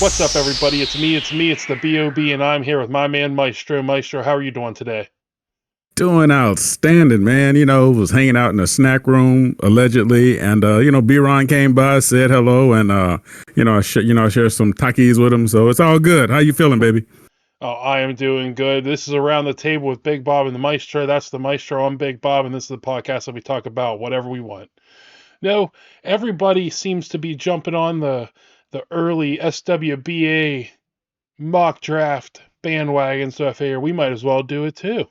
What's up, everybody? It's me, it's the B.O.B., and I'm here with my man, Maestro. Maestro, how are you doing today? Doing outstanding, man. Was hanging out in a snack room allegedly, and B-Ron came by, said hello, and I shared some Takis with him, so it's all good. How you feeling, baby? Oh, I am doing good. This is Around the Table with Big Bob and the Maestro. That's the Maestro. I'm Big Bob, and this is the podcast that we talk about whatever we want. No, everybody seems to be jumping on the early SWBA Mock Draft bandwagon, so I figure we might as well do it too.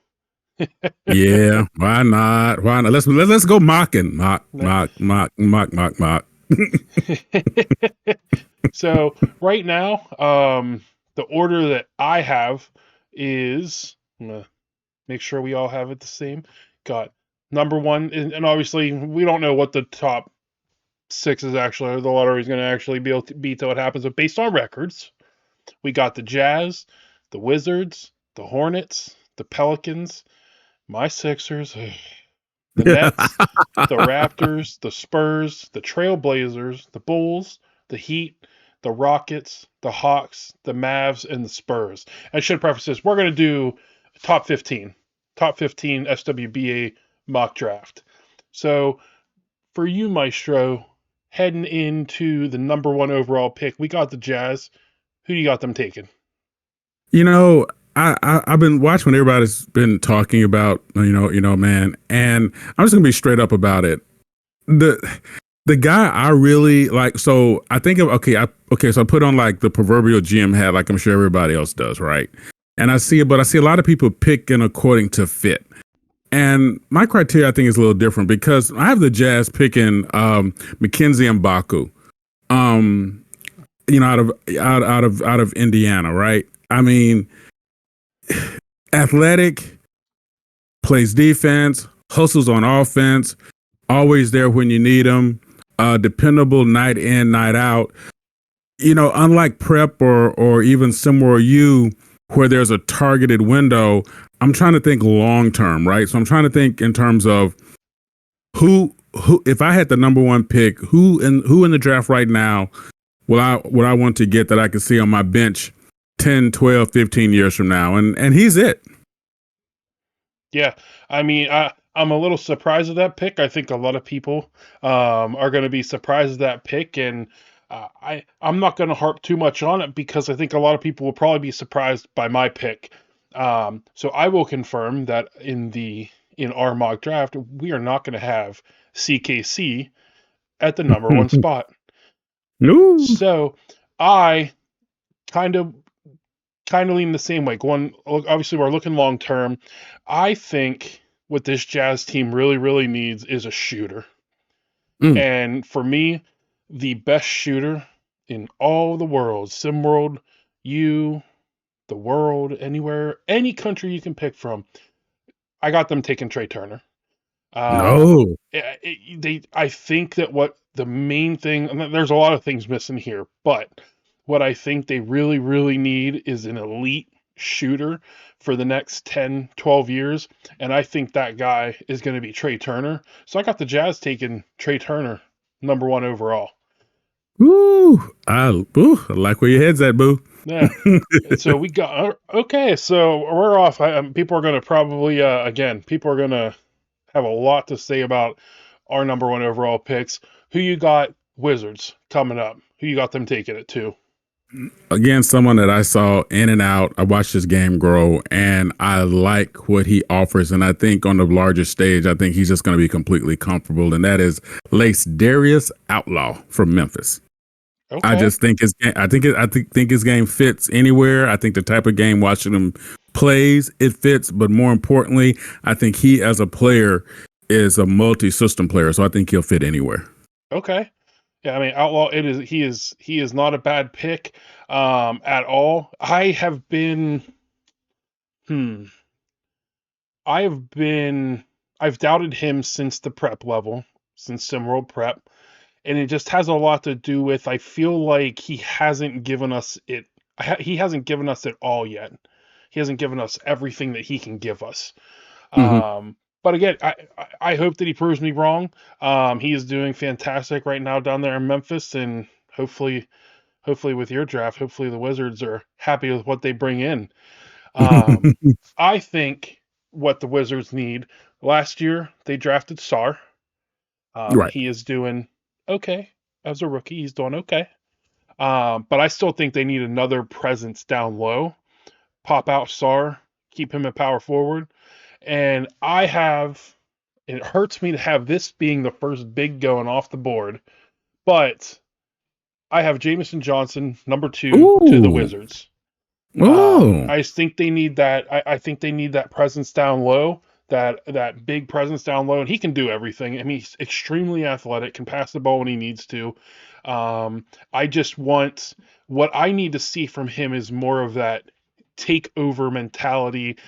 Yeah, why not? Why not? Let's go mocking, mock. So right now, the order that I have is, I'm gonna make sure we all have it the same. Got number one, and obviously we don't know what the top six is actually, or the lottery is going to actually be able to beat till it happens. But based on records, we got the Jazz, the Wizards, the Hornets, the Pelicans, my Sixers, the Nets, the Raptors, the Spurs, the Trailblazers, the Bulls, the Heat, the Rockets, the Hawks, the Mavs, and the Spurs. I should preface this. We're going to do top 15 SWBA mock draft. So for you, Maestro, heading into the number one overall pick, we got the Jazz. Who do you got them taking? I've been watching what everybody's been talking about, man, and I'm just gonna be straight up about it. The guy I really like, so I think so I put on like the proverbial GM hat, like I'm sure everybody else does, right? And I see a lot of people picking according to fit. And my criteria, I think, is a little different because I have the Jazz picking Mackenzie Mbaku, out of Indiana, right? I mean, athletic, plays defense, hustles on offense, always there when you need him, dependable night in, night out. Unlike prep or even SimWorld U, where there's a targeted window, I'm trying to think long term, right? So I'm trying to think in terms of who if I had the number one pick, who in the draft right now would I want to get that I could see on my bench 10, 12, 15 years from now, and he's it. Yeah, I mean, I'm a little surprised at that pick. I think a lot of people are going to be surprised at that pick, and I'm not going to harp too much on it because I think a lot of people will probably be surprised by my pick. So I will confirm that in our mock draft, we are not going to have CKC at the number one spot. No. So I kind of lean the same way. Obviously, we're looking long term. I think what this Jazz team really, really needs is a shooter. And for me, the best shooter in all the world, SimWorld, the world, anywhere, any country you can pick from, I got them taking Trey Turner. No. I think that what the main thing, and there's a lot of things missing here, but what I think they really, really need is an elite shooter for the next 10, 12 years. And I think that guy is going to be Trey Turner. So I got the Jazz taking Trey Turner, number one overall. I like where your head's at, boo. Yeah. So we got, okay, so we're off. People are going to probably, people are going to have a lot to say about our number one overall picks. Who you got Wizards coming up? Who you got them taking it to? Again, someone that I saw in and out. I watched his game grow, and I like what he offers. And I think on the larger stage, I think he's just going to be completely comfortable. And that is Lace Darius Outlaw from Memphis. Okay. I just think think his game fits anywhere. I think the type of game watching him plays, it fits. But more importantly, I think he as a player is a multi-system player. So I think he'll fit anywhere. Okay. Yeah, I mean, Outlaw. He is not a bad pick at all. I've doubted him since the prep level, since SimWorld Prep, and it just has a lot to do with I feel like he hasn't given us it. He hasn't given us it all yet. He hasn't given us everything that he can give us. But again, I hope that he proves me wrong. He is doing fantastic right now down there in Memphis, and hopefully hopefully with your draft, hopefully the Wizards are happy with what they bring in. I think what the Wizards need, last year they drafted Sar. Right. He is doing okay as a rookie. He's doing okay. But I still think they need another presence down low. Pop out Sar, keep him at power forward. And it hurts me to have this being the first big going off the board, but I have Jameson Johnson, number 2, to the Ooh. Wizards. Oh. I think they need that. I think they need that presence down low, that big presence down low, and he can do everything. I mean, he's extremely athletic, can pass the ball when he needs to. I just want what I need to see from him is more of that take over mentality,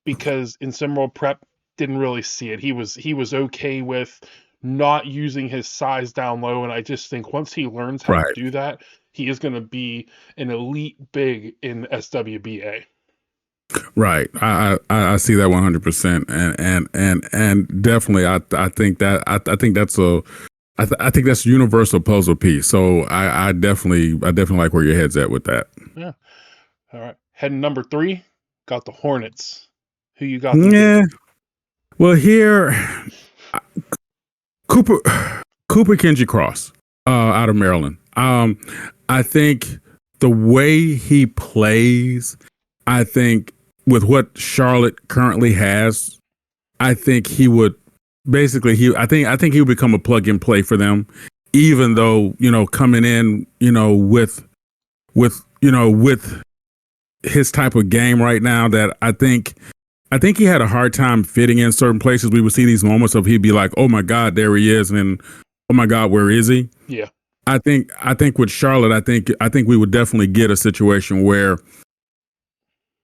because in SimWorld Prep didn't really see it. He was okay with not using his size down low, and I just think once he learns how to Right. do that, he is going to be an elite big in SWBA. Right. I see that 100%. And definitely I think that I think that's I think that's a universal puzzle piece. So I definitely like where your head's at with that. Yeah. All right. Heading number 3, got the Hornets. Who you got them Yeah. taking? Well, here Cooper Kenji Cross out of Maryland. I think the way he plays, I think with what Charlotte currently has, I think he would basically I think he would become a plug and play for them, even though, coming in, with his type of game right now, that I think he had a hard time fitting in certain places. We would see these moments of he'd be like, "Oh my God, there he is," and then, "Oh my God, where is he?" Yeah. I think with Charlotte, I think we would definitely get a situation where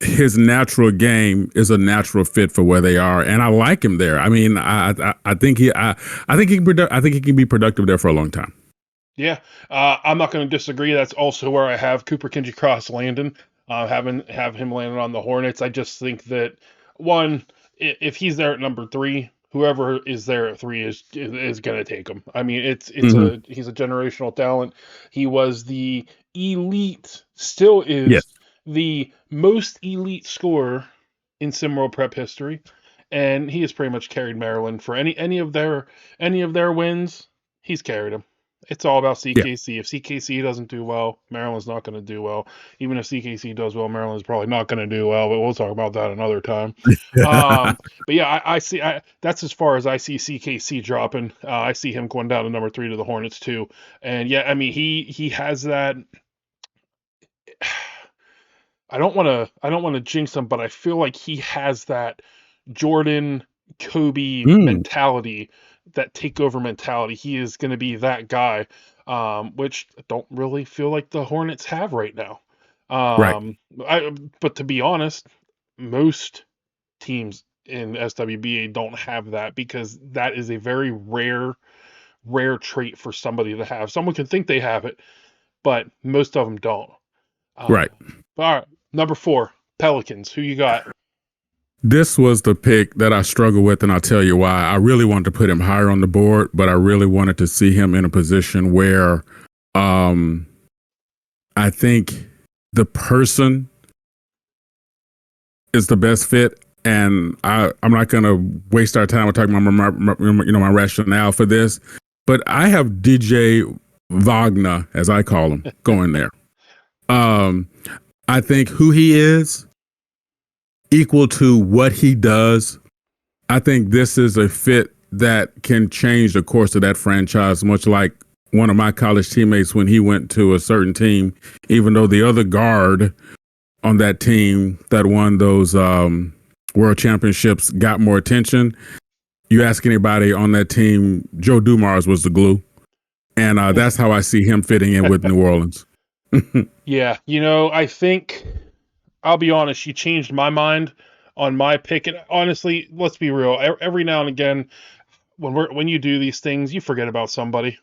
his natural game is a natural fit for where they are, and I like him there. I mean, I think he can be productive there for a long time. Yeah, I'm not going to disagree. That's also where I have Cooper Kinji Cross landing. Have him landing on the Hornets. I just think that one, if he's there at number 3, whoever is there at 3 is going to take him. I mean, Mm-hmm. he's a generational talent. He was the elite, still Yes. is the most elite scorer in SimWorld Prep history, and he has pretty much carried Maryland for any of their wins. He's carried them. It's all about Yeah. CKC. If CKC doesn't do well, Maryland's not going to do well. Even if CKC does well, Maryland's probably not going to do well. But we'll talk about that another time. But yeah, I see. That's as far as I see CKC dropping. I see him going down to number 3 to the Hornets too. And yeah, I mean he has that. I don't want to jinx him, but I feel like he has that Jordan, Kobe Mm, mentality, that takeover mentality. He is going to be that guy, which I don't really feel like the Hornets have right now. right. But to be honest, most teams in SWBA don't have that, because that is a very rare trait for somebody to have. Someone can think they have it, but most of them don't. Uh, Right. all right, number 4, Pelicans. Who you got? This was the pick that I struggled with, and I'll tell you why. I really wanted to put him higher on the board, but I really wanted to see him in a position where um, I think the person is the best fit. And I'm not going to waste our time with talking about my rationale for this, but I have DJ Wagner, as I call him, going there. I think who he is equal to what he does. I think this is a fit that can change the course of that franchise, much like one of my college teammates when he went to a certain team, even though the other guard on that team that won those world championships got more attention. You ask anybody on that team, Joe Dumars was the glue. And that's how I see him fitting in with New Orleans. Yeah, I think I'll be honest. You changed my mind on my pick. And honestly, let's be real. Every now and again, when you do these things, you forget about somebody.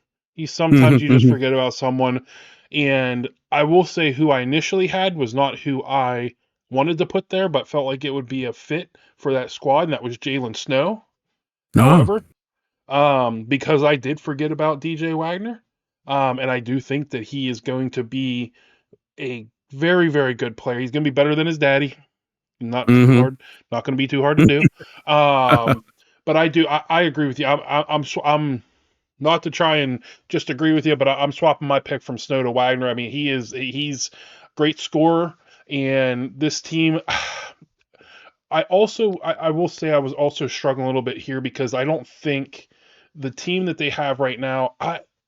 Sometimes you just forget about someone. And I will say, who I initially had was not who I wanted to put there, but felt like it would be a fit for that squad, and that was Jalen Snow. No. However, because I did forget about DJ Wagner, And I do think that he is going to be a very, very good player. He's going to be better than his daddy. Not too Mm-hmm. hard, not going to be too hard to do. But I agree with you. I'm not to try and just agree with you, but I'm swapping my pick from Snow to Wagner. I mean, he's great scorer, and this team. I will say I was also struggling a little bit here because I don't think the team that they have right now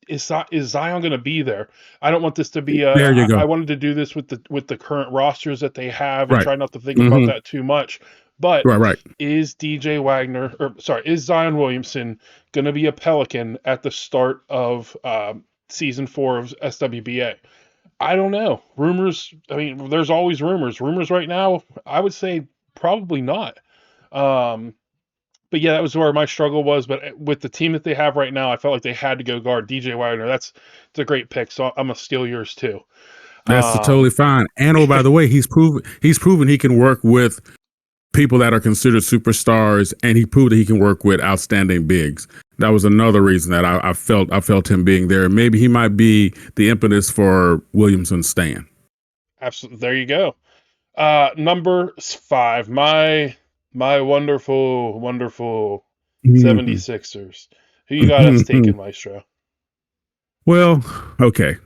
is Zion going to be there. I don't want this to be There you I go. wanted to do this with the current rosters that they have and Right. try not to think about Mm-hmm. that too much. But Right. Right. is DJ Wagner, or sorry, is Zion Williamson going to be a Pelican at the start of season 4 of SWBA? I don't know. Rumors, I mean, there's always rumors. Rumors right now, I would say probably not. Um, but yeah, that was where my struggle was. But with the team that they have right now, I felt like they had to go guard DJ Wagner. It's a great pick. So I'm gonna steal yours too. That's Um, totally fine. And oh, by the way, he's proven he can work with people that are considered superstars, and he proved that he can work with outstanding bigs. That was another reason that I felt him being there. Maybe he might be the impetus for Williamson's stand. absolutely. There you go. Number 5, my wonderful, wonderful 76ers. Who you got us taking, Maestro? Well, okay.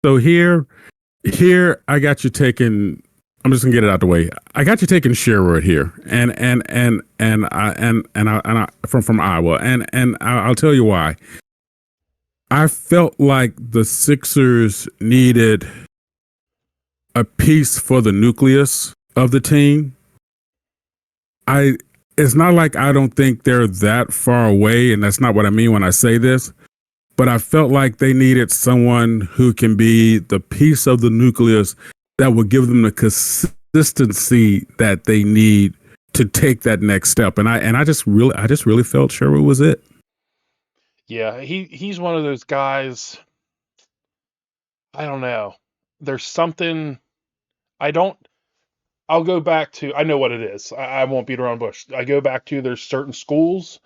So here I got you taking. I'm just gonna get it out the way. I got you taking Sherwood here, and I from Iowa, and I'll tell you why. I felt like the Sixers needed a piece for the nucleus of the team. I It's not like I don't think they're that far away, and that's not what I mean when I say this. But I felt like they needed someone who can be the piece of the nucleus that will give them the consistency that they need to take that next step. And I just really felt Sherwood was it. Yeah, he's one of those guys. I don't know. There's something I don't. I'll go back to. I know what it is. I won't beat around the bush. I go back to there's certain schools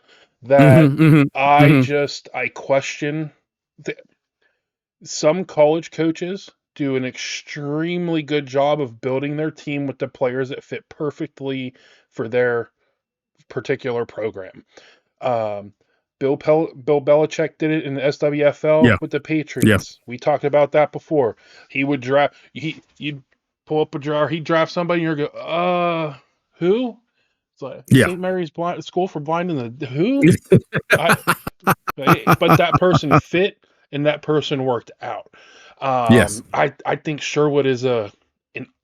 that Mm-hmm, mm-hmm, mm-hmm. I question. Th- some college coaches do an extremely good job of building their team with the players that fit perfectly for their particular program. Um, Bill Belichick did it in the SWFL Yeah, with the yeah, Patriots. We talked about that before. He would draft. You'd pull up a jar. He'd draft somebody, and you're go, who? It's like yeah. St. Mary's School for Blind and the who? I, but that person fit, and that person worked out. Yes. I think Sherwood is an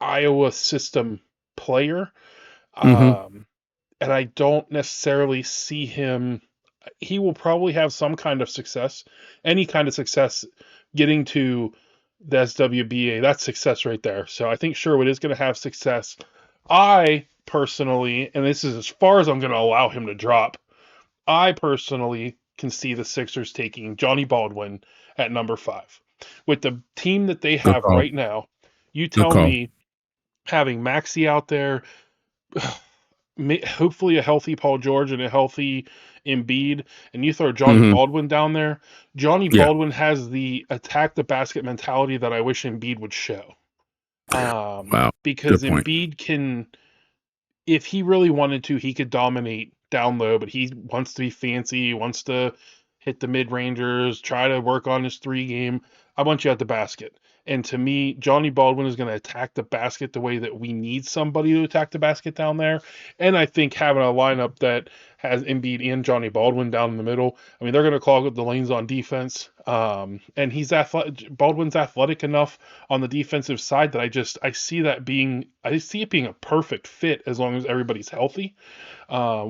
Iowa system player. Mm-hmm. And I don't necessarily see him. He will probably have some kind of success, any kind of success getting to the SWBA. That's success right there. So I think Sherwood is going to have success. I personally, and this is as far as I'm going to allow him to drop, I personally can see the Sixers taking Johnny Baldwin at number 5. With the team that they Good have call. right now, you Good tell call. me having Maxey out there, hopefully a healthy Paul George and a healthy Embiid, and you throw Johnny Mm-hmm. Baldwin down there. Johnny Yeah. Baldwin has the attack the basket mentality that I wish Embiid would show. Wow. Because Good point. Embiid can, if he really wanted to, he could dominate down low, but he wants to be fancy, he wants to hit the mid rangers, try to work on his 3 game. I want you at the basket. And to me, Johnny Baldwin is going to attack the basket the way that we need somebody to attack the basket down there. And I think having a lineup that has Embiid and Johnny Baldwin down in the middle, I mean, they're going to clog up the lanes on defense. And he's athletic. Baldwin's athletic enough on the defensive side that I see it being a perfect fit as long as everybody's healthy.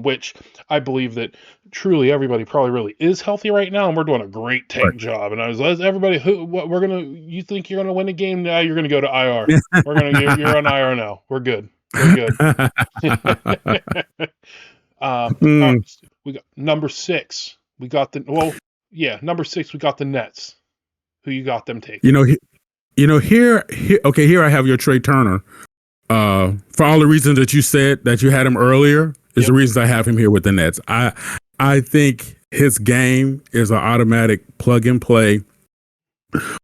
Which I believe that truly everybody probably really is healthy right now, and we're doing a great tank job. And I was like, everybody, you think you're gonna win a game now? You're gonna go to IR. You're on IR now. We're good. We're good. All right, Mm. we got number 6. We got number 6. We got the Nets. Who you got them taking? You know, here, okay, here I have your Trey Turner. For all the reasons that you said that you had him earlier, is the Yep. reasons I have him here with the Nets. I think his game is an automatic plug and play.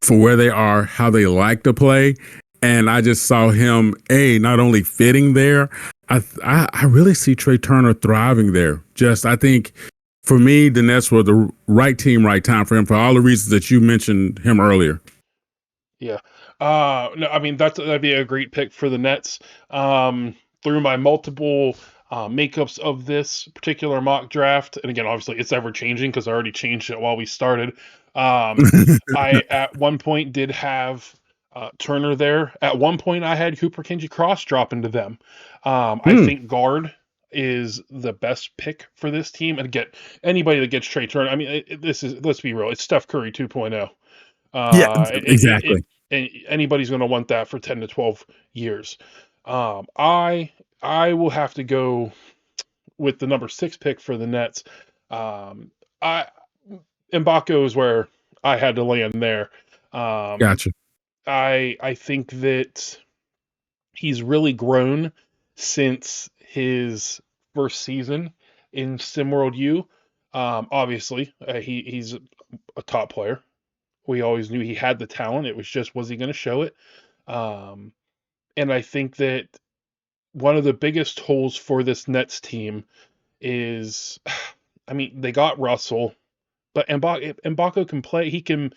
for where they are, how they like to play. And I just saw him not only fitting there. I really see Trey Turner thriving there. I think for me, the Nets were the right team, right time for him for all the reasons that you mentioned him earlier. Yeah. No, I mean that'd be a great pick for the Nets. Through my multiple makeups of this particular mock draft, and again, obviously it's ever changing because I already changed it while we started. I at one point did have Turner there. At one point, I had Cooper Kenji Cross drop into them. I think guard is the best pick for this team, and get anybody that gets Trey Turner. I mean, this is, let's be real, it's Steph Curry 2.0. Yeah, It, exactly. and anybody's going to want that for 10 to 12 years. I will have to go with the number 6 pick for the Nets. I Mbako is where I had to land there. Gotcha. I think that he's really grown since his first season in SimWorld U. Obviously, he's a top player. We always knew he had the talent. It was just, was he going to show it? Um, and I think that one of the biggest holes for this Nets team is, I mean, they got Russell, but Mbako can play. He can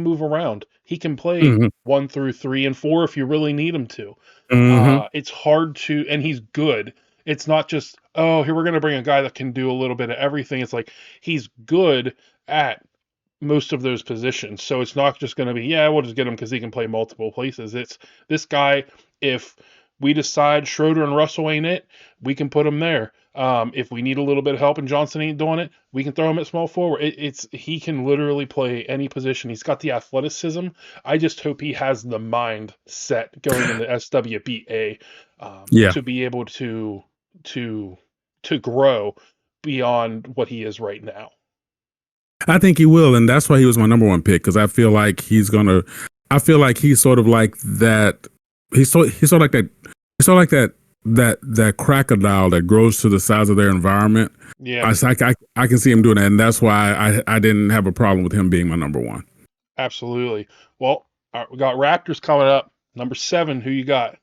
move around. He can play Hmm. 1 through 3 and 4 if you really need him to. Hmm. It's hard to, and he's good. It's not just, oh, here we're going to bring a guy that can do a little bit of everything. It's like he's good at most of those positions. So it's not just going to be, yeah, we'll just get him because he can play multiple places. It's this guy, if we decide Schroeder and Russell ain't it, we can put him there. If we need a little bit of help and Johnson ain't doing it, we can throw him at small forward. He can literally play any position. He's got the athleticism. I just hope he has the mind set going into SWBA Yeah, to be able to grow beyond what he is right now. I think he will, and that's why he was my number one pick because I feel like he's gonna. I feel like he's sort of like that. He's sort of like that. He's sort of like that crocodile that grows to the size of their environment. Yeah. I can see him doing that, and that's why I didn't have a problem with him being my number one. Absolutely. Well, all right, we got Raptors coming up. Number 7, who you got?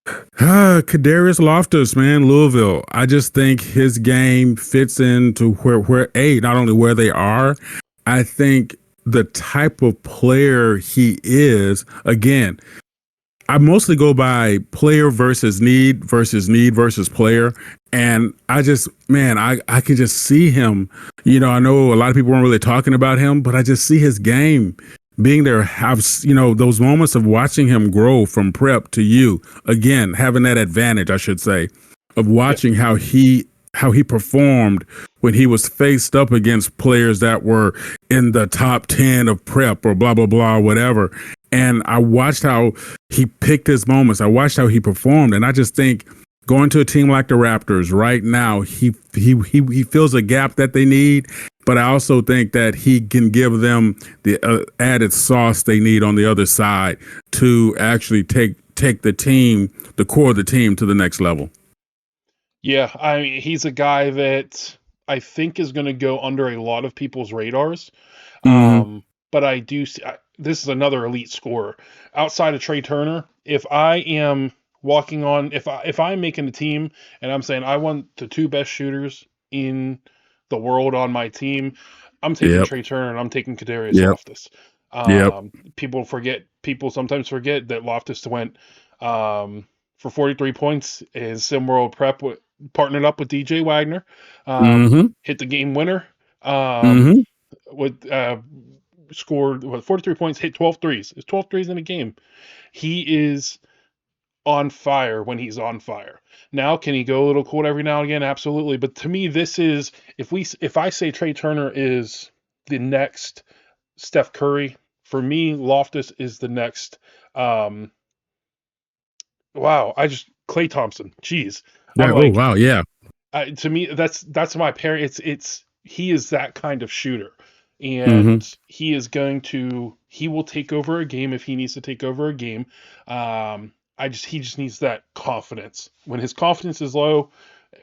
Kadarius Loftus, man, Louisville. I just think his game fits into where not only where they are, I think the type of player he is. Again, I mostly go by player versus need versus player. And I just, man, I can just see him. I know a lot of people weren't really talking about him, but I just see his game being there. Have, those moments of watching him grow from prep to you. Again, having that advantage, I should say, of Yeah. watching how he performed when he was faced up against players that were in the top 10 of prep or blah, blah, blah, whatever. And I watched how he picked his moments. I watched how he performed. And I just think going to a team like the Raptors right now, he fills a gap that they need. But I also think that he can give them the added sauce they need on the other side to actually take the team, the core of the team, to the next level. Yeah, I mean, he's a guy that I think is going to go under a lot of people's radars. Mm-hmm. But I do see, this is another elite scorer. Outside of Trey Turner, if I am walking on, if I'm making a team and I'm saying I want the 2 best shooters in the world on my team, I'm taking Yep. Trey Turner and I'm taking Kadarius Yep. Loftus. Yep. People sometimes forget that Loftus went for 43 points. His SimWorld prep partnered up with DJ Wagner, Mm-hmm. hit the game winner. Mm-hmm. With scored 43 points, hit 12 threes. It's 12 threes in a game. He is on fire when he's on fire. Now, can he go a little cold every now and again? Absolutely. But to me, this is, if I say Trey Turner is the next Steph Curry, for me, Loftus is the next. Wow, Klay Thompson. Jeez, I'm Yeah. Oh like, wow. Yeah. to me, that's my pair. It's he is that kind of shooter, Mm-hmm. and he will take over a game if he needs to take over a game. He just needs that confidence. When his confidence is low,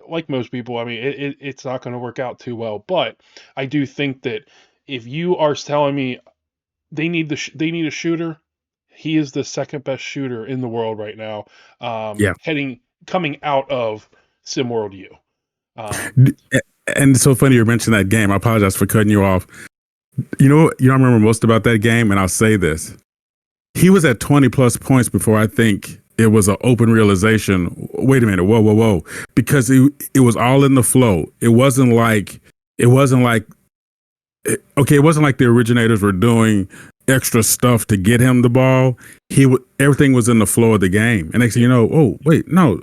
like most people, I mean, it's not going to work out too well. But I do think that if you are telling me they need they need a shooter. He is the second best shooter in the world right now. Yeah. Coming out of SimWorld U. D- And it's so funny you mentioned that game. I apologize for cutting you off. You know, I remember most about that game, and I'll say this: he was at 20 plus points before I think it was an open realization. Wait a minute, whoa, whoa, whoa! Because it was all in the flow. It wasn't like okay, it wasn't like the originators were doing extra stuff to get him the ball. Everything was in the flow of the game. And next thing you know, oh wait, no,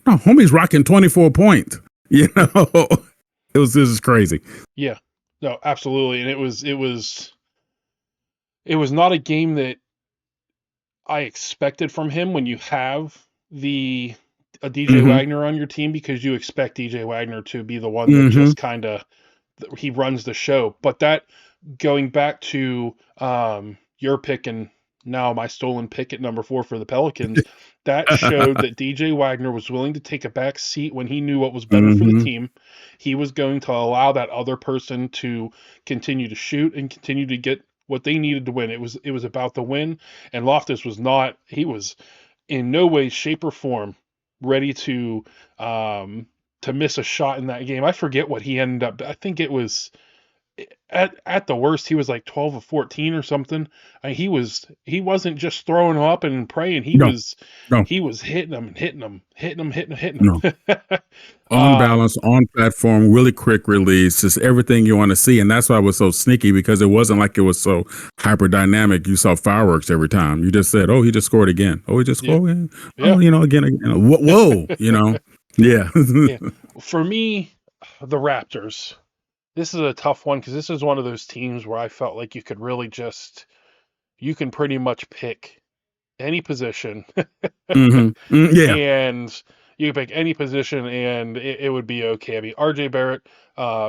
homie's rocking 24 points. You know, this is crazy. Yeah, no, absolutely, and it was not a game that I expected from him when you have a DJ Mm-hmm. Wagner on your team, because you expect DJ Wagner to be the one that Mm-hmm. just kind of he runs the show. But that, going back to your pick and now my stolen pick at number 4 for the Pelicans, that showed that DJ Wagner was willing to take a back seat when he knew what was better for the Mm-hmm. team. He was going to allow that other person to continue to shoot and continue to get what they needed to win. It was about the win, and Loftus was not. He was in no way, shape, or form ready to miss a shot in that game. I forget what he ended up. I think it was at the worst he was like 12 or 14 or something. He wasn't just throwing them up and praying. No, no, He was hitting them and hitting them, hitting them, hitting no. them. On balance, on platform, really quick release, just everything you want to see. And that's why it was so sneaky, because it wasn't like it was so hyper dynamic. You saw fireworks every time. You just said, oh, he just scored again. Oh, he just Yeah, scored again. yeah, Oh, again. Whoa, Yeah. yeah. For me, the Raptors. This is a tough one because this is one of those teams where I felt like you could really just you can pretty much pick any position Mm-hmm. Yeah. and you can pick any position and it would be okay. I mean, RJ Barrett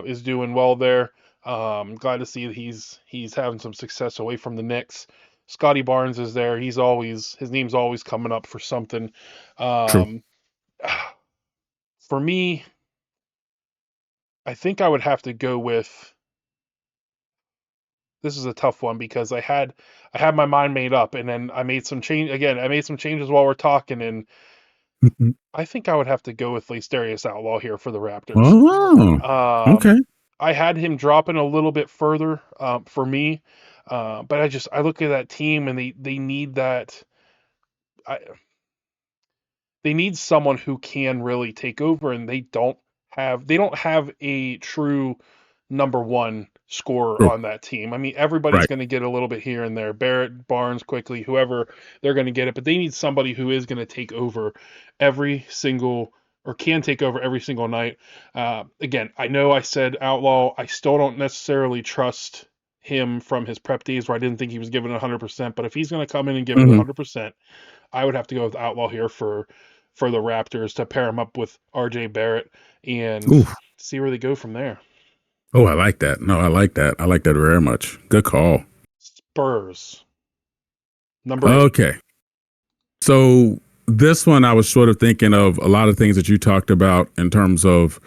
is doing well there. Glad to see that he's having some success away from the Knicks. Scotty Barnes is there. His name's always coming up for something. True. Um, for me, I think I would have to go with. This is a tough one because I had my mind made up, and then I made some change again. I made some changes while we're talking, and I think I would have to go with Darius Outlaw here for the Raptors. Oh, okay. Um, I had him dropping a little bit further for me, but I look at that team and they need that. I, they need someone who can really take over, and they don't have a true number one scorer True. on that team. I mean, everybody's Right. going to get a little bit here and there. Barrett, Barnes, quickly, whoever, they're going to get it, but they need somebody who is going to take over every single or can take over every single night. Again, I know I said Outlaw. I still don't necessarily trust him from his prep days where I didn't think he was giving it 100%, but if he's going to come in and give it Mm-hmm. 100%, I would have to go with Outlaw here for the Raptors to pair him up with RJ Barrett and Ooh. see where they go from there. Oh, I like that. No, I like that. I like that very much. Good call. Spurs, number 8. Okay. So this one, I was sort of thinking of a lot of things that you talked about in terms of,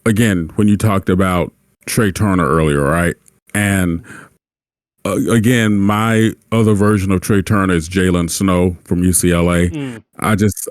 again, when you talked about Trey Turner earlier, right? And again, my other version of Trey Turner is Jalen Snow from UCLA. Mm,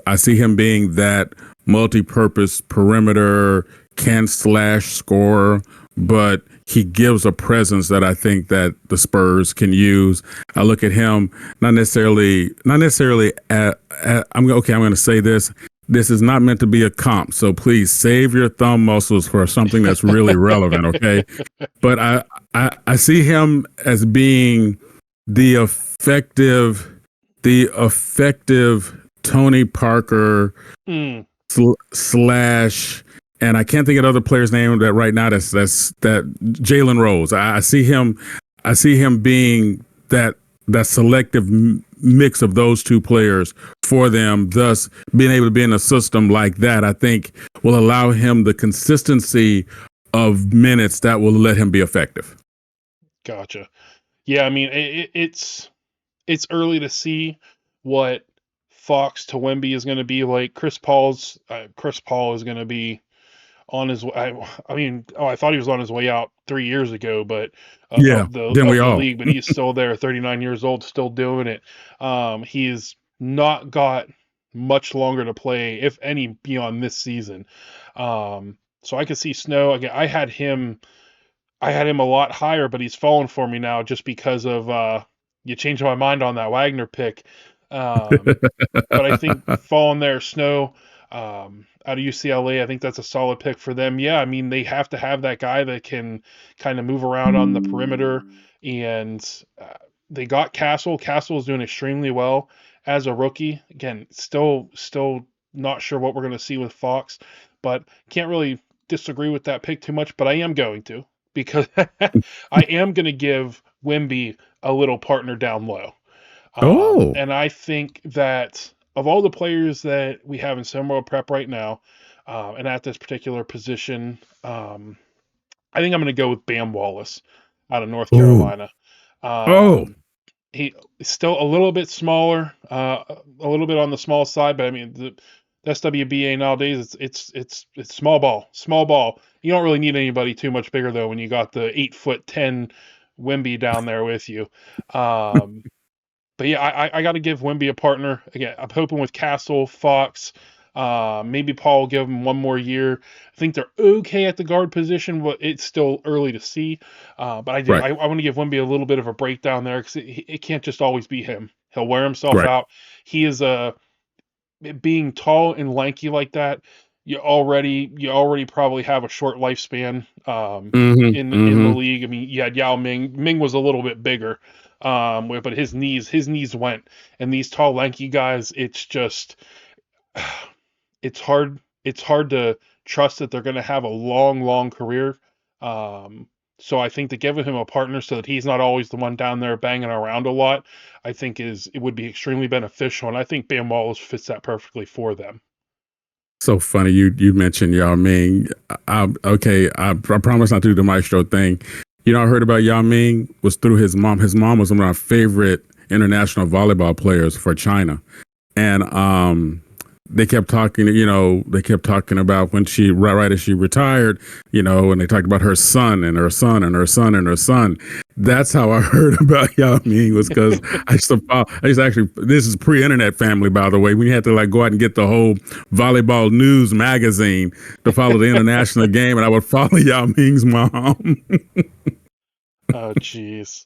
I see him being that multi-purpose perimeter, can slash scorer, but he gives a presence that I think that the Spurs can use. I look at him not necessarily I'm going to say this. This is not meant to be a comp, so please save your thumb muscles for something that's really relevant, okay? But I see him as being the effective Tony Parker mm, slash, and I can't think of other players' name that right now. That's that Jalen Rose. I see him being that selective mix of those two players for them. Thus, being able to be in a system like that, I think, will allow him the consistency of minutes that will let him be effective. gotcha. Yeah, I mean it's early to see what Fox to Wemby is going to be like. Chris Paul is going to be on his way. I mean, I thought he was on his way out 3 years ago, but Yeah, then we of the all. league. But he's still there, 39 years old, still doing it. He's not got much longer to play, if any, beyond this season. So I could see Snow again. I had him a lot higher, but he's fallen for me now just because of you changed my mind on that Wagner pick. Um, but I think falling there, Snow, out of UCLA, I think that's a solid pick for them. Yeah, I mean they have to have that guy that can kind of move around on the perimeter, and they got Castle. Castle is doing extremely well as a rookie. Again, still not sure what we're going to see with Fox, but can't really disagree with that pick too much. But I am going to, because I am going to give Wimby a little partner down low. Oh, And I think that of all the players that we have in SimWorld Prep right now, and at this particular position, I think I'm going to go with Bam Wallace out of North oh, Carolina. oh, He's still a little bit smaller, a little bit on the small side, but I mean the SWBA nowadays it's small ball, small ball. You don't really need anybody too much bigger though when you got the 8'10" Wimby down there with you. But yeah, I got to give Wimby a partner. Again, I'm hoping with Castle, Fox, maybe Paul will give him one more year. I think they're okay at the guard position, but it's still early to see. But right, I want to give Wimby a little bit of a breakdown there because it can't just always be him. He'll wear himself right. out. He is being tall and lanky like that. You already probably have a short lifespan Mm-hmm, in the mm-hmm. league. I mean, you had Yao Ming. Ming was a little bit bigger, but his knees went. And these tall, lanky guys, it's just it's hard to trust that they're going to have a long career. So I think that giving him a partner so that he's not always the one down there banging around a lot, I think it would be extremely beneficial. And I think Bam Wallace fits that perfectly for them. So funny you mentioned Yao Ming. I promise not to do the Maestro thing. You know, I heard about Yao Ming was through his mom. His mom was one of our favorite international volleyball players for China, and they kept talking. You know, they kept talking about when she right as she retired. You know, and they talked about her son and her son and her son and her son. That's how I heard about Yao Ming, was because I used to actually, this is pre-internet family, by the way. We had to like go out and get the whole volleyball news magazine to follow the international game, and I would follow Yao Ming's mom. Oh, jeez.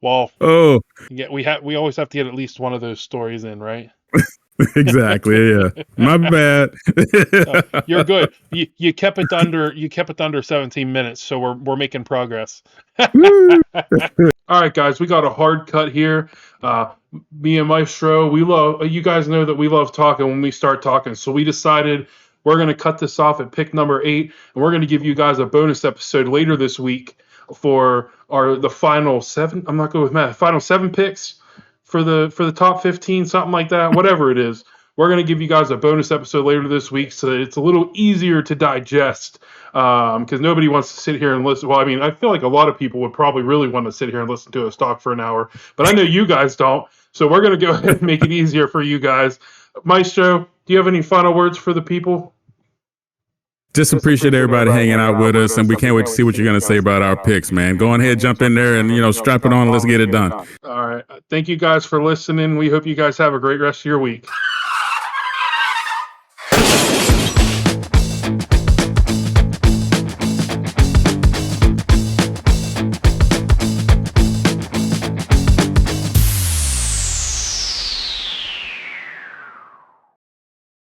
Well, Oh, yeah, we always have to get at least one of those stories in, right? exactly. Yeah, my bad. You're good. You kept it under 17 minutes, so we're making progress. All right, guys, we got a hard cut here. Me and Maestro, you guys know that we love talking when we start talking. So we decided we're going to cut this off at pick number 8, and we're going to give you guys a bonus episode later this week for the final 7. I'm not good with math. Final 7 picks for the top 15, something like that, whatever it is. We're going to give you guys a bonus episode later this week so that it's a little easier to digest, because nobody wants to sit here and listen. Well, I mean, I feel like a lot of people would probably really want to sit here and listen to us talk for an hour, but I know you guys don't. So we're going to go ahead and make it easier for you guys. Maestro, do you have any final words for the people? Just appreciate everybody hanging out with us, and we can't wait to see what you're going to say about our picks, man. Go on ahead, jump in there, and strap it on. Let's get it done. All right. Thank you guys for listening. We hope you guys have a great rest of your week.